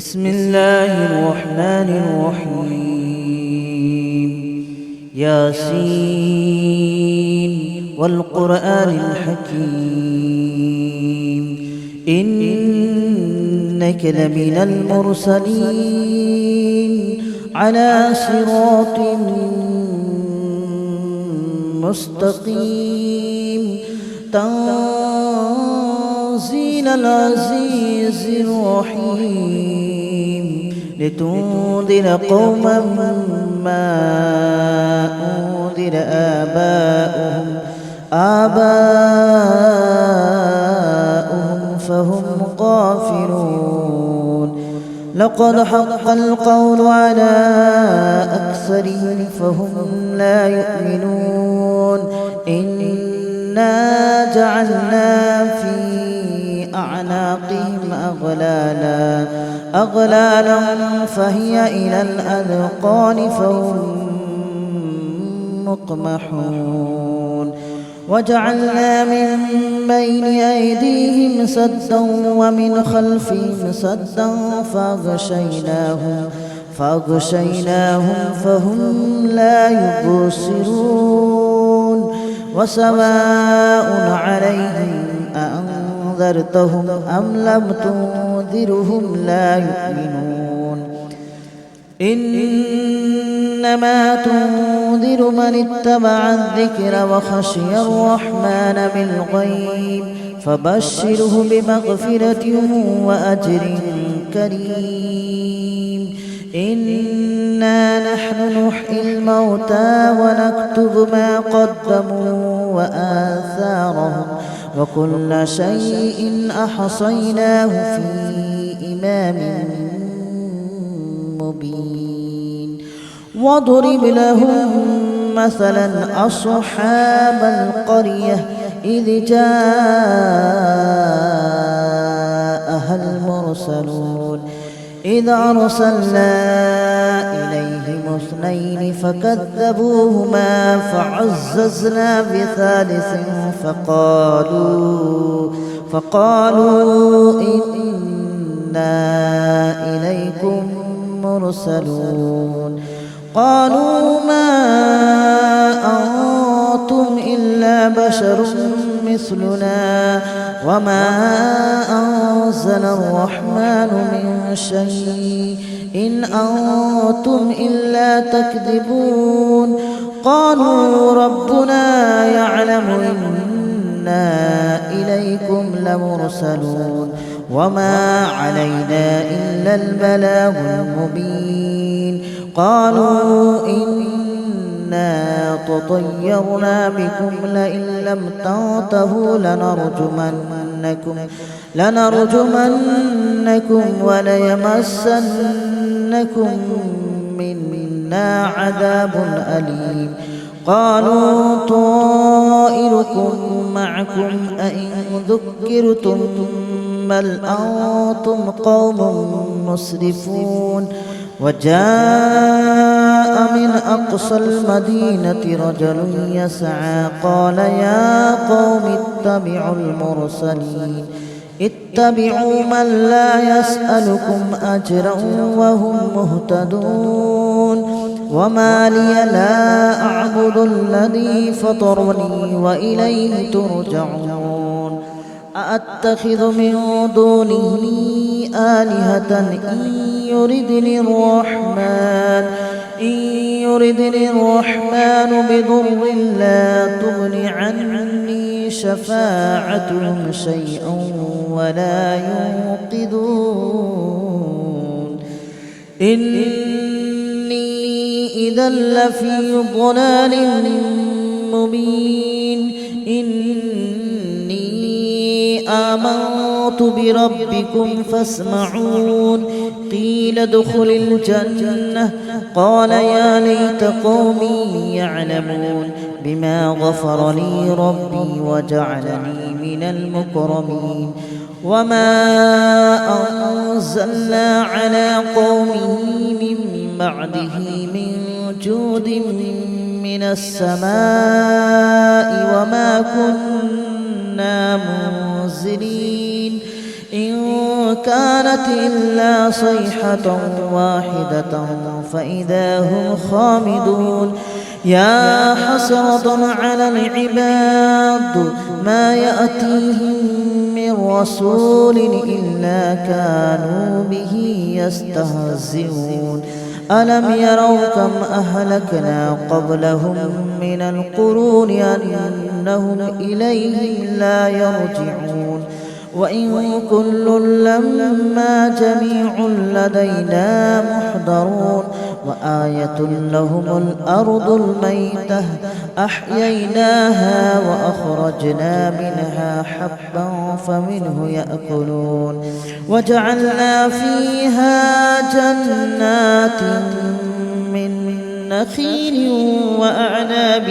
بسم الله الرحمن الرحيم. ياسين والقرآن الحكيم إنك لمن المرسلين على صراط مستقيم تنزيل العزيز الرحيم لتنذر قوما ما أنذر آباؤهم فهم غافلون. لقد حق القول على أكثرهم فهم لا يؤمنون. إنا جعلنا في أعناقهم أغلالا فهي إلى الأذقان فهم مقمحون. وجعلنا من بين أيديهم سدا ومن خلفهم سدا فأغشيناهم فهم لا يبصرون. وسواء عليهم أأنذرتهم أم لم تنذرهم لا يؤمنون. إنما تنذر من اتبع الذكر وخشي الرحمن بالغيب فبشره بمغفرة وأجر كريم. إنا نحن نحيي الموتى ونكتب ما قدموا وآثارهم وكل شيء أحصيناه في إمام مبين. واضرب لهم مثلا أصحاب القرية إذ جاءها المرسلون إذ أرسلنا إليهم اثنين فكذبوهما فعززنا بثالث فقالوا إنا إليكم مرسلون. قالوا ما أنتم إلا بشر مثلنا وما أنزل الرحمن من شيء إن أنتم إلا تكذبون. قالوا ربنا يعلم إنا إليكم لمرسلون وما علينا إلا البلاغ المبين. قالوا إنا تطيرنا بكم لئن لم تنتهوا لنرجمنكم وليمسنكم منا عذاب أليم. قالوا طائركم معكم أئن ذكرتم بل أنتم قوم مسرفون. وجاء من أقصى المدينة رجل يسعى قال يا قوم اتبعوا من لا يسألكم أجرا وهم مهتدون. وما لي لا أعبد الذي فطرني وإليه ترجعون. أأتخذ من دونه آلهة إن يردني الرحمن بضر لا تغن عني شفاعتهم شيئا ولا ينقذون. إني إذا لفي ضلال مبين. آمنت بربكم فاسمعون. قيل ادخل الجنة قال يا ليت قومي يعلمون بما غفر لي ربي وجعلني من المكرمين. وما أنزلنا على قومه من بعده من جود من السماء وما كنا منزلين. إن كانت إلا صيحة واحدة فإذا هم خامدون يا حسرة على العباد ما يأتيهم من رسول إلا كانوا به يستهزئون ألم يروا كم أهلكنا قبلهم من القرون أنهم إليهم لا يرجعون وإن كل لما جميع لدينا محضرون وآية لهم الأرض الميتة أحييناها وأخرجنا منها حبا فمنه يأكلون وجعلنا فيها جنات من نخيل وأعناب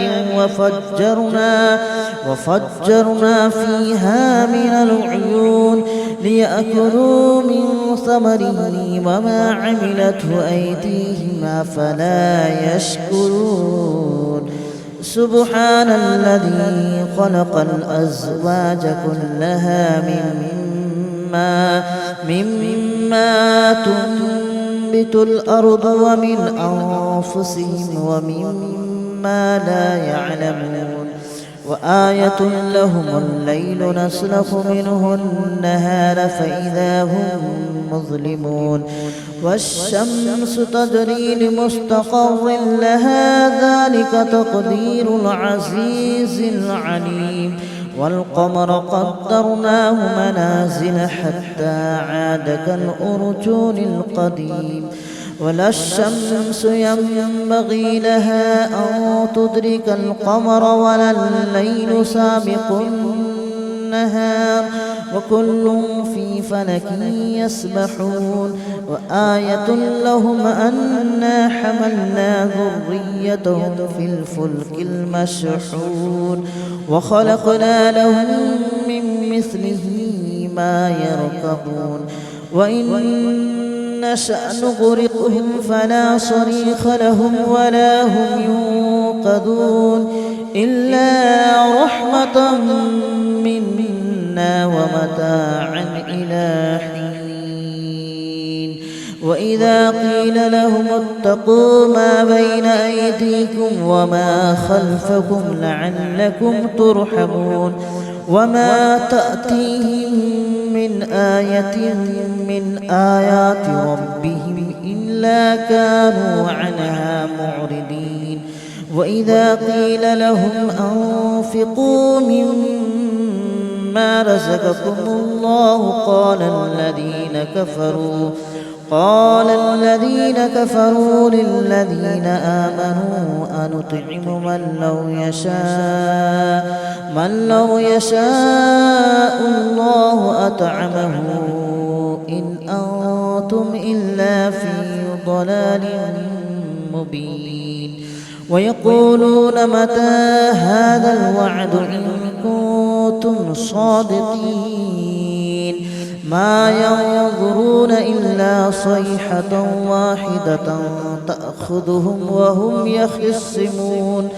وفجرنا فيها من العيون ليأكلوا من ثمره وما عملته أيديهم أفلا يشكرون سبحان الذي خلق الأزواج كلها مما تنبت الأرض ومن أنفسهم ومما لا يعلمون وآية لهم الليل نسلخ منه النهار فإذا هم مظلمون والشمس تجري لمستقر لها ذلك تقدير العزيز العليم والقمر قدرناه منازل حتى عاد كالأرجون القديم ولا الشمس ينبغي لها أن تدرك القمر ولا الليل سابق النهار وكل في فلك يسبحون وآية لهم أنا حملنا ذريتهم في الفلك المشحون وخلقنا لهم من مثله ما يركبون وإن نشأ نغرقهم فلا صريخ لهم ولا هم ينقذون إلا رحمة منا ومتاعا إلى حين وإذا قيل لهم اتقوا ما بين أيديكم وما خلفكم لعلكم ترحمون وما تأتيهم من آية من آيات ربهم إلا كانوا عنها معرضين وإذا قيل لهم أنفقوا مما رزقكم الله قال الذين كفروا للذين آمنوا أنطعم من لو يشاء الله أطعمه إن أنتم إلا في ضلال مبين ويقولون متى هذا الوعد إن كنتم صادقين ما ينظرون إلا صيحة واحدة تأخذهم وهم يخصمون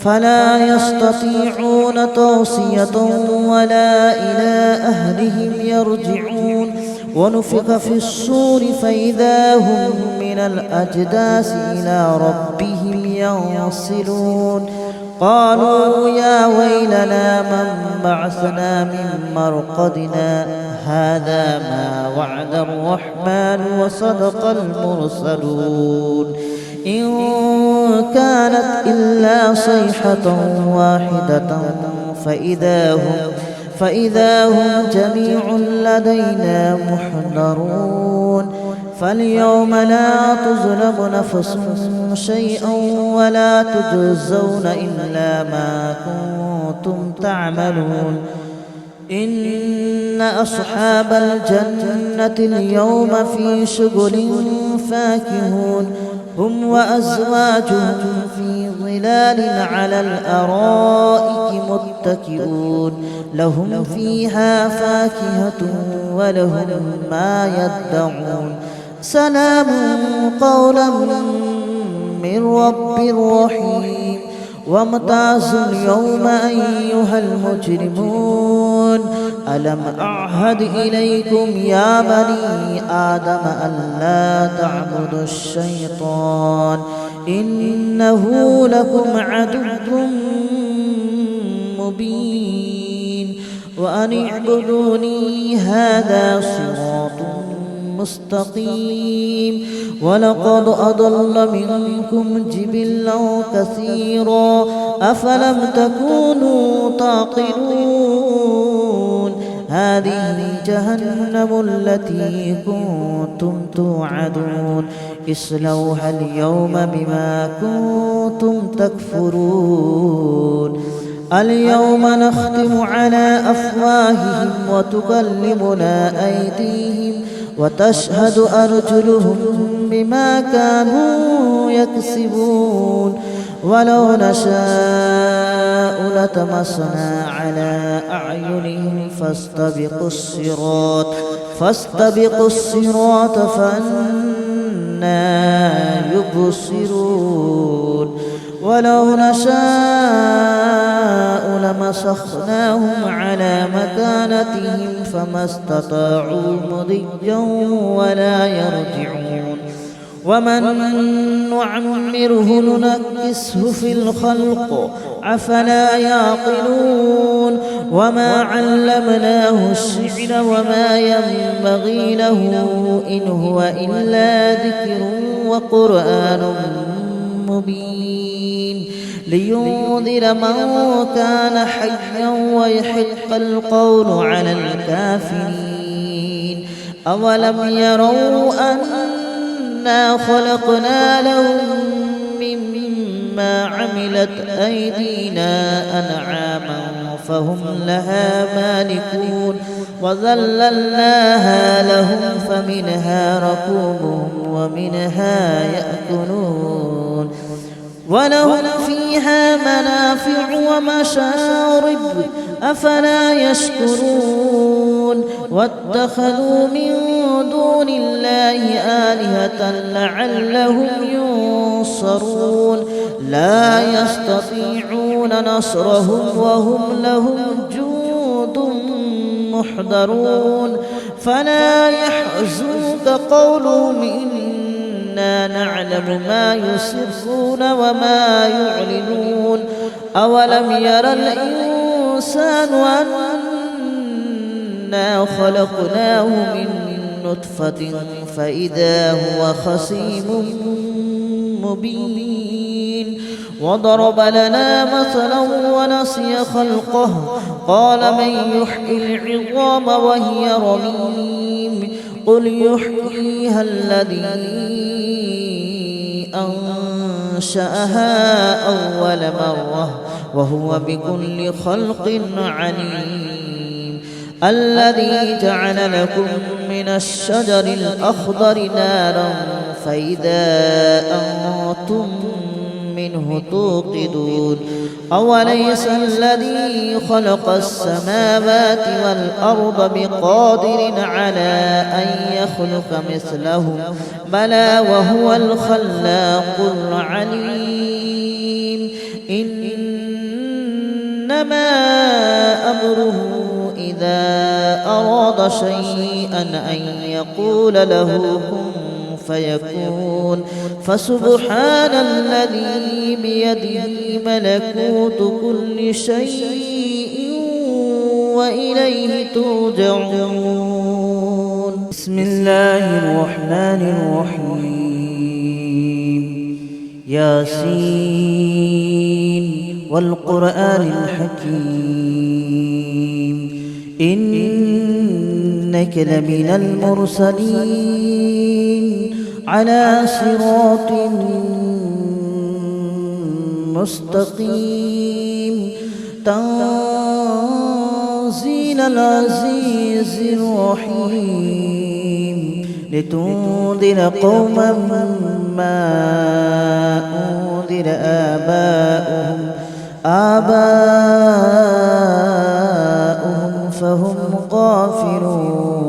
فلا يستطيعون توصية ولا إلى أهلهم يرجعون ونفخ في الصور فإذا هم من الأجداث إلى ربهم ينسلون قالوا يا ويلنا من بعثنا من مرقدنا هذا ما وعد الرحمن وصدق المرسلون إن كانت إلا صيحة واحدة فإذا هم جميع لدينا محضرون فاليوم لا تظلم نفس شيئا ولا تجزون إلا ما كنتم تعملون إن أصحاب الجنة اليوم في شغل فاكهون هم وأزواجهم في ظلال على الأرائك متكئون لهم فيها فاكهة ولهم ما يدعون سلام قولا من رب رحيم وامتازوا اليوم أيها المجرمون ألم أعهد إليكم يا بني آدم ألا تعبدوا الشيطان إنه لكم عدو مبين وأن اعبدوني هذا صراط مستقيم ولقد أضل منكم جبلا كثيرا أفلم تكونوا تعقلون هذه جهنم التي كنتم توعدون اصلوها اليوم بما كنتم تكفرون اليوم نختم على أفواههم وتكلمنا أيديهم وتشهد أرجلهم بما كانوا يكسبون ولو نشاء لطمسنا على أعينهم فاستبقوا الصراط فأنى يبصرون ولو نشاء لمسخناهم على مكانتهم فما استطاعوا مضيا ولا يرجعون ومن نعمره ننكسه في الخلق أفلا يعقلون وما علمناه الشعر وما ينبغي له إن هو إلا ذكر وقرآن مبين لينذر من كان حيا ويحق القول على الكافرين أولم يروا أنا خلقنا لهم مما عملت أيدينا أنعاما فهم لها مالكون وذللناها لهم فمنها ركوبهم ومنها يأكلون ولهم فيها منافع ومشارب أفلا يشكرون واتخذوا من دون الله آلهة لعلهم ينصرون لا يستطيعون نصرهم وهم لهم جند محضرون فلا يحزنك قولهم إنا نعلم ما يسرون وما يعلنون أولم ير الإنسان أنا خلقناه من نطفة فإذا هو خصيم مبين وضرب لنا مثلا ونسي خلقه قال من يحيي العظام وهي رميم قل يحييها الذي أنشأها أول مرة وهو بكل خلق عليم الذي جعل لكم من الشجر الأخضر نارا فإذا أنتم منه توقدون أوليس الذي خلق السماوات والأرض بقادر على أن يخلق مثلهم بلى وهو الخلاق العليم إنما أمره إذا أراد شيئا أن يقول له كن فيكون فسبحان الذي بيده ملكوت كل شيء وإليه ترجعون بسم الله الرحمن الرحيم ياسين والقرآن الحكيم إنك لمن المرسلين على صراط مستقيم تنزيل العزيز الرحيم لتنذر قوما ما أنذر آباؤهم فهم غافلون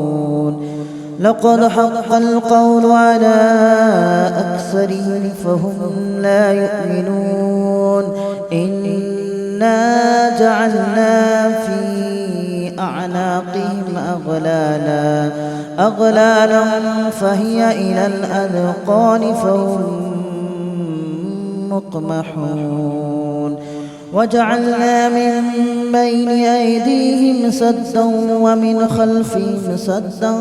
لقد حق القول على أكثرهم فهم لا يؤمنون إنا جعلنا في أعناقهم أغلالا فهي إلى الأذقان فهم مقمحون وجعلنا من بين أيديهم سدا ومن خلفهم سدا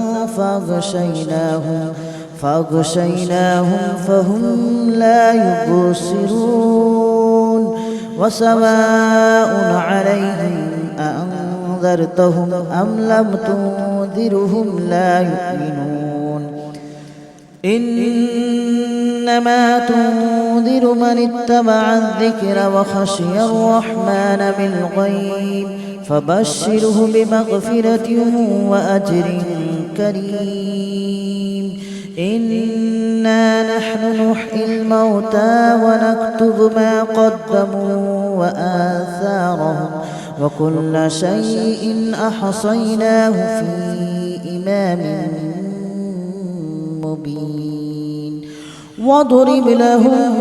فأغشيناهم فهم لا يبصرون وسواء عليهم أأنذرتهم أم لم تنذرهم لا يؤمنون إنما تنذر من اتبع الذكر وخشي الرحمن بالغيب فبشره بمغفرة وأجر كريم إنا نحن نحيي الموتى ونكتب ما قدموا وآثارهم وكل شيء أحصيناه في إمام مبين واضرب لهم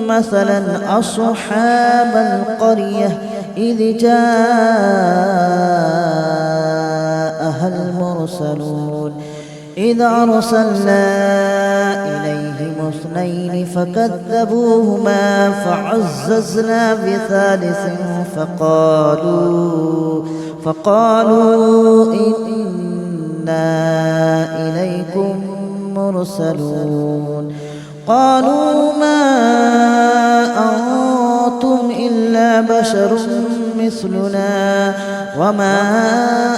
مثلا أصحاب القرية إذ جاءها المرسلون إذ أرسلنا إليهم اثنين فكذبوهما فعززنا بثالث فقالوا إنا إليكم مرسلون قالوا ما أنتم إلا بشر مثلنا وما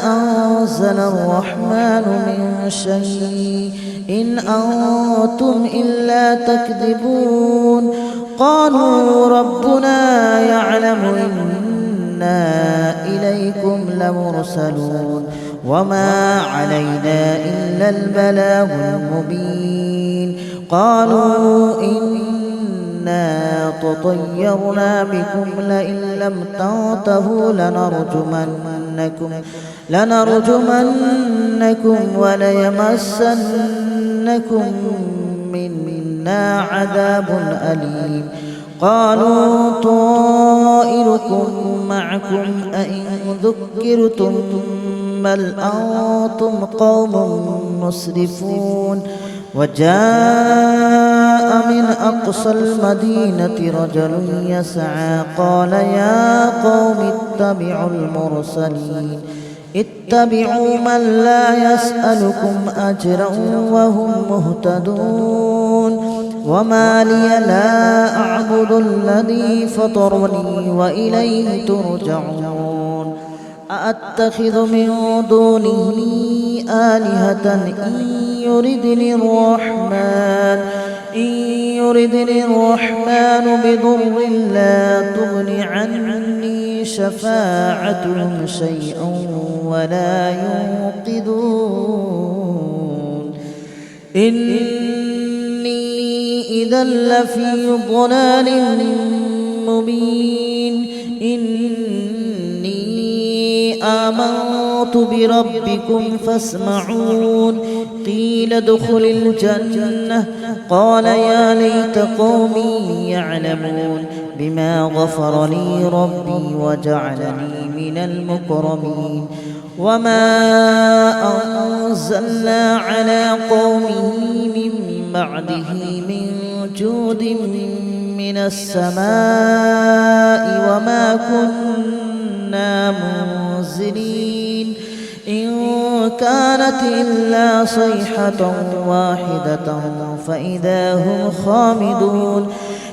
أنزل الرحمن من شيء إن أنتم إلا تكذبون قالوا ربنا يعلم إنا إليكم لمرسلون وما علينا إلا البلاغ المبين قالوا إنا تطيرنا بكم لئن لم تنتهوا لنرجمنكم وليمسنكم منا عذاب أليم قالوا طائركم معكم أئن ذكرتم بل أنتم قوم مسرفون وجاء من أقصى المدينة رجل يسعى قال يا قوم اتبعوا من لا يسألكم أجرا وهم مهتدون وما لي لا أعبد الذي فطرني وإليه ترجعون أأتخذ من دونه آلهة إن يردني الرحمن بضر لا تغن عني شفاعتهم شيئا ولا ينقذون إني إذا لفي ضلال مبين إني آمنت بربكم فاسمعون قيل ادخل الجنة قال يا ليت قومي يعلمون بما غفر لي ربي وجعلني من المكرمين وما أنزلنا على قومه من بعده من جود من السماء وما كنا منزلين إن كانت إلا صيحة واحدة فإذا هم خامدون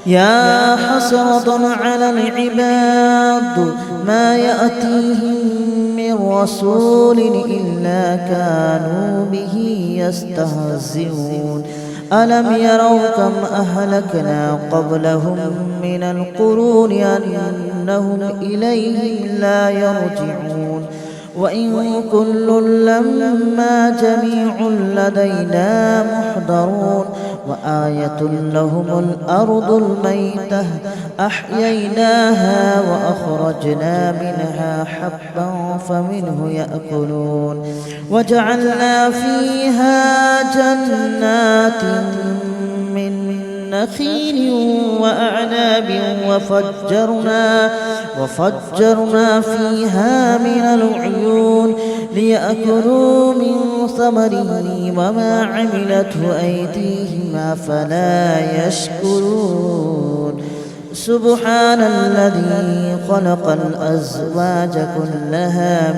يا حسرة على العباد ما يأتيهم من رسول إلا كانوا به يستهزئون ألم يروا كم أهلكنا قبلهم من القرون أنهم إليهم لا يرجعون وإن كل لما جميع لدينا محضرون وآية لهم الأرض الميتة أحييناها وأخرجنا منها حبا فمنه يأكلون وجعلنا فيها جنات من نخيل وأعناب وفجرنا فيها من العيون ليأكلوا من ثمره وما عملته أيديهم أفلا يشكرون سبحان الذي خلق الأزواج كلها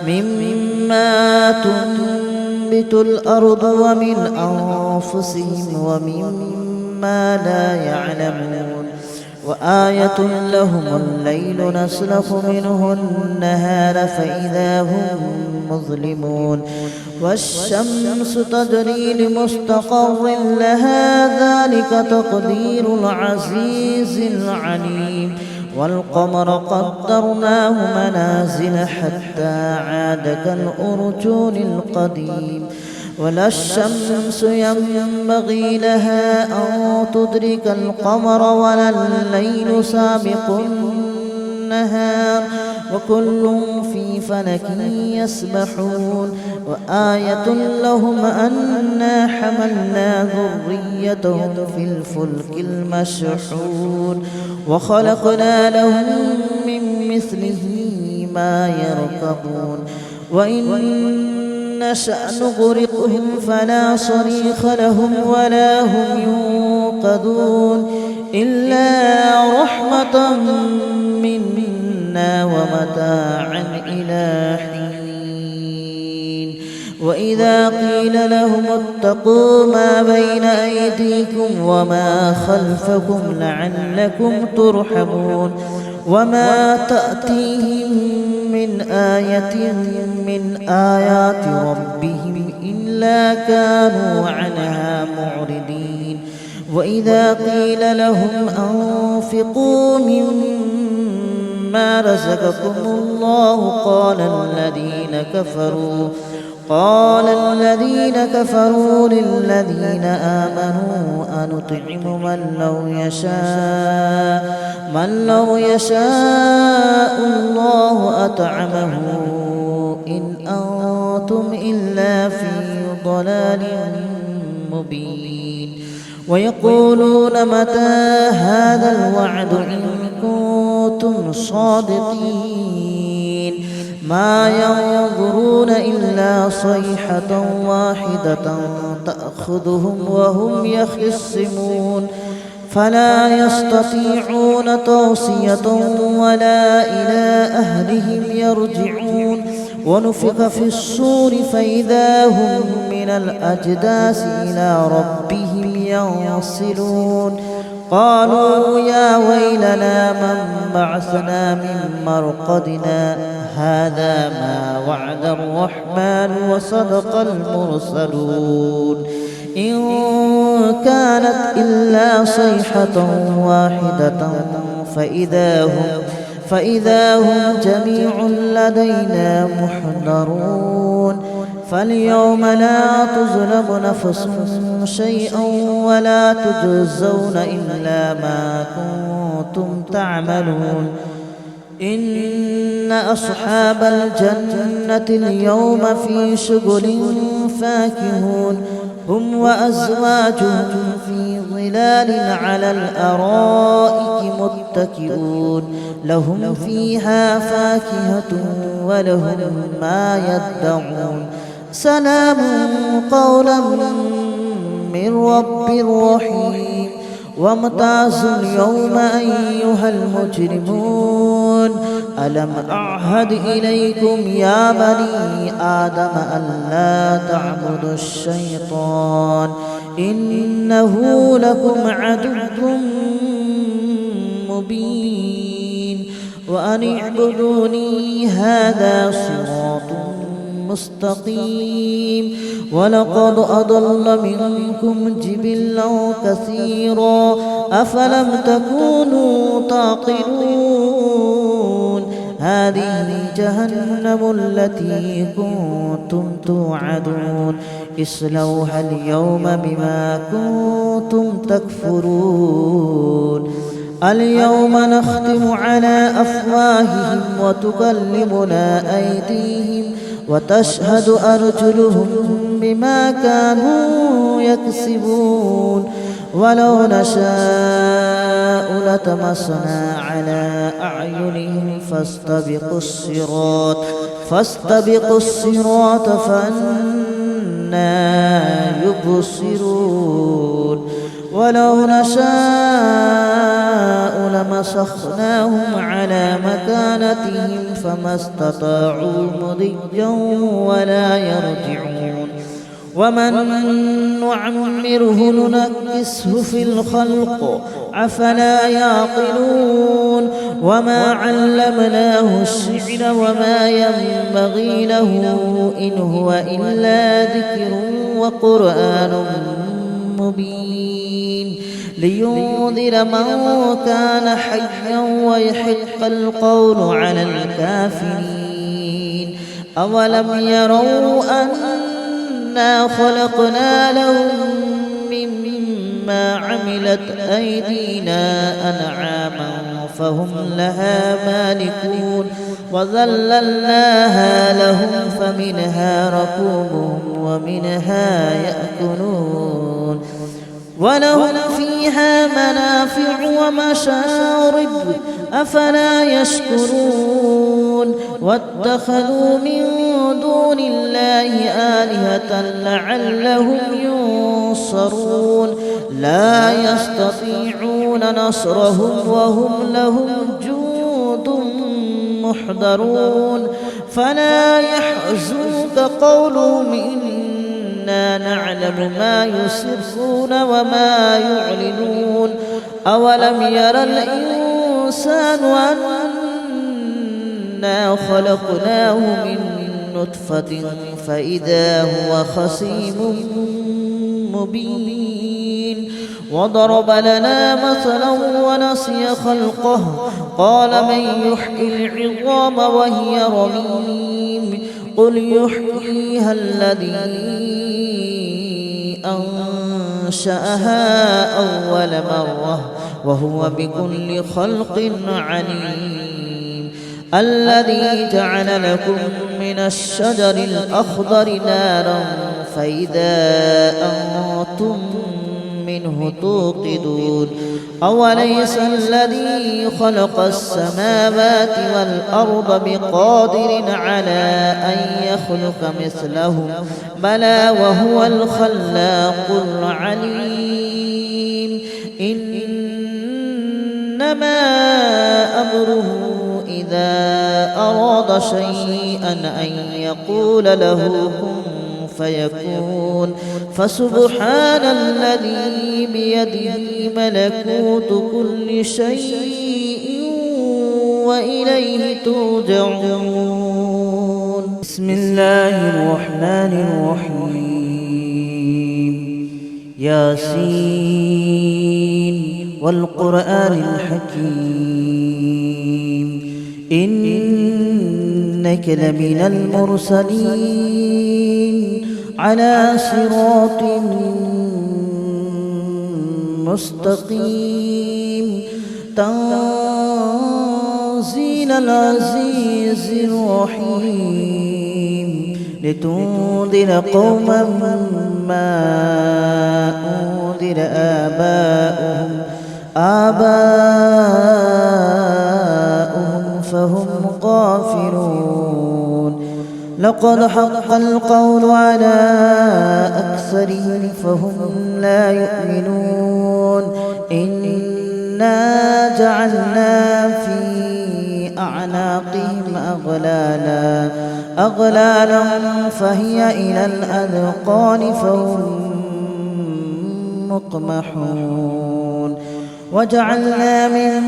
مما تنبت الأرض ومن أنفسهم ومما لا يعلمون وآية لهم الليل نسلخ منه النهار فإذا هم مظلمون والشمس تجري لمستقر لها ذلك تقدير العزيز العليم والقمر قدرناه منازل حتى عاد كالأرجون القديم ولا الشمس ينبغي لها أن تدرك القمر ولا الليل سابق النهار وكل في فلك يسبحون وآية لهم أنا حملنا ذريتهم في الفلك المشحون وخلقنا لهم من مثله ما يركبون وإن نشأ نغرقهم فلا صريخ لهم ولا هم ينقذون إلا رحمة منا ومتاعا إلى حين وإذا قيل لهم اتقوا ما بين أيديكم وما خلفكم لعلكم ترحمون وما تأتيهم من آية من آيات ربهم إلا كانوا عنها معرضين وإذا قيل لهم أنفقوا مما رزقكم الله قال الذين كفروا للذين آمنوا أنطعم من لو يشاء الله أطعمه إن أنتم إلا في ضلال مبين ويقولون متى هذا الوعد إن كنتم صادقين ما ينظرون إلا صيحة واحدة تأخذهم وهم يخصمون فلا يستطيعون توصية ولا إلى أهلهم يرجعون ونفخ في الصور فإذا هم من الأجداث إلى ربهم ينسلون قالوا يا ويلنا من بعثنا من مرقدنا هذا ما وعد الرحمن وصدق المرسلون إن كانت إلا صيحة واحدة فإذا هم جميع لدينا محضرون فاليوم لا تظلم نفس شيئا ولا تجزون إلا ما كنتم تعملون إن أصحاب الجنة اليوم في شغل فاكهون هم وأزواجهم في ظلال على الأرائك متكئون لهم فيها فاكهة ولهم ما يدعون سلام قولا من رب رحيم وامتازوا اليوم أيها المجرمون ألم أعهد إليكم يا بني آدم ألا تعبدوا الشيطان إنه لكم عدو مبين وأن اعبدوني هذا صراط مستقيم ولقد أضل منكم جبلا كثيرا أفلم تكونوا تعقلون هذه جهنم التي كنتم توعدون اصلوها اليوم بما كنتم تكفرون اليوم نختم على أفواههم وتكلمنا أيديهم وتشهد أرجلهم بما كانوا يكسبون ولو نشاء لطمسنا على أعينهم فاستبقوا الصراط فأنى يبصرون ولو نشاء لمسخناهم على مكانتهم فما استطاعوا مضيا ولا يرجعون ومن نعمره ننكسه في الخلق أفلا يعقلون وما علمناه الشعر وما ينبغي له إن هو إلا ذكر وقرآن مبين لينذر من كان حيا ويحق القول على الكافرين أولم يروا أنا خلقنا لهم مما عملت أيدينا أنعاما فهم لها مالكون وذللناها لهم فمنها ركوبهم ومنها يأكلون ولهم فيها منافع ومشارب أفلا يشكرون واتخذوا من دون الله آلهة لعلهم ينصرون لا يستطيعون نصرهم وهم لهم جند محضرون فلا يحزنك قولهم إنا نعلم ما يسرون وما يعلنون أولم ير الإنسان أنا خلقناه من نطفة فإذا هو خصيم مبين وضرب لنا مثلا ونسي خلقه قال من يحيي العظام وهي رميم قل يحييها الذي أنشأها أول مرة وهو بكل خلق عليم الذي جعل لكم من الشجر الأخضر نارا فإذا أنتم منه توقدون أوليس الذي خلق السماوات والأرض بقادر على أن يخلق مثلهم بلى وهو الخلاق العليم إنما أمره إذا أراد شيئا أن يقول له كن فيكون فسبحان الذي بيده ملكوت كل شيء وإليه ترجعون بسم الله الرحمن الرحيم ياسين والقرآن الحكيم إنك لمن المرسلين على صراط مستقيم تنزيل العزيز الرحيم لتنذر قوما ما أنذر آباؤهم فهم غافلون لقد حق القول على أكثرهم فهم لا يؤمنون إنا جعلنا في أعناقهم أغلالا فهي إلى الأذقان فهم مقمحون وجعلنا من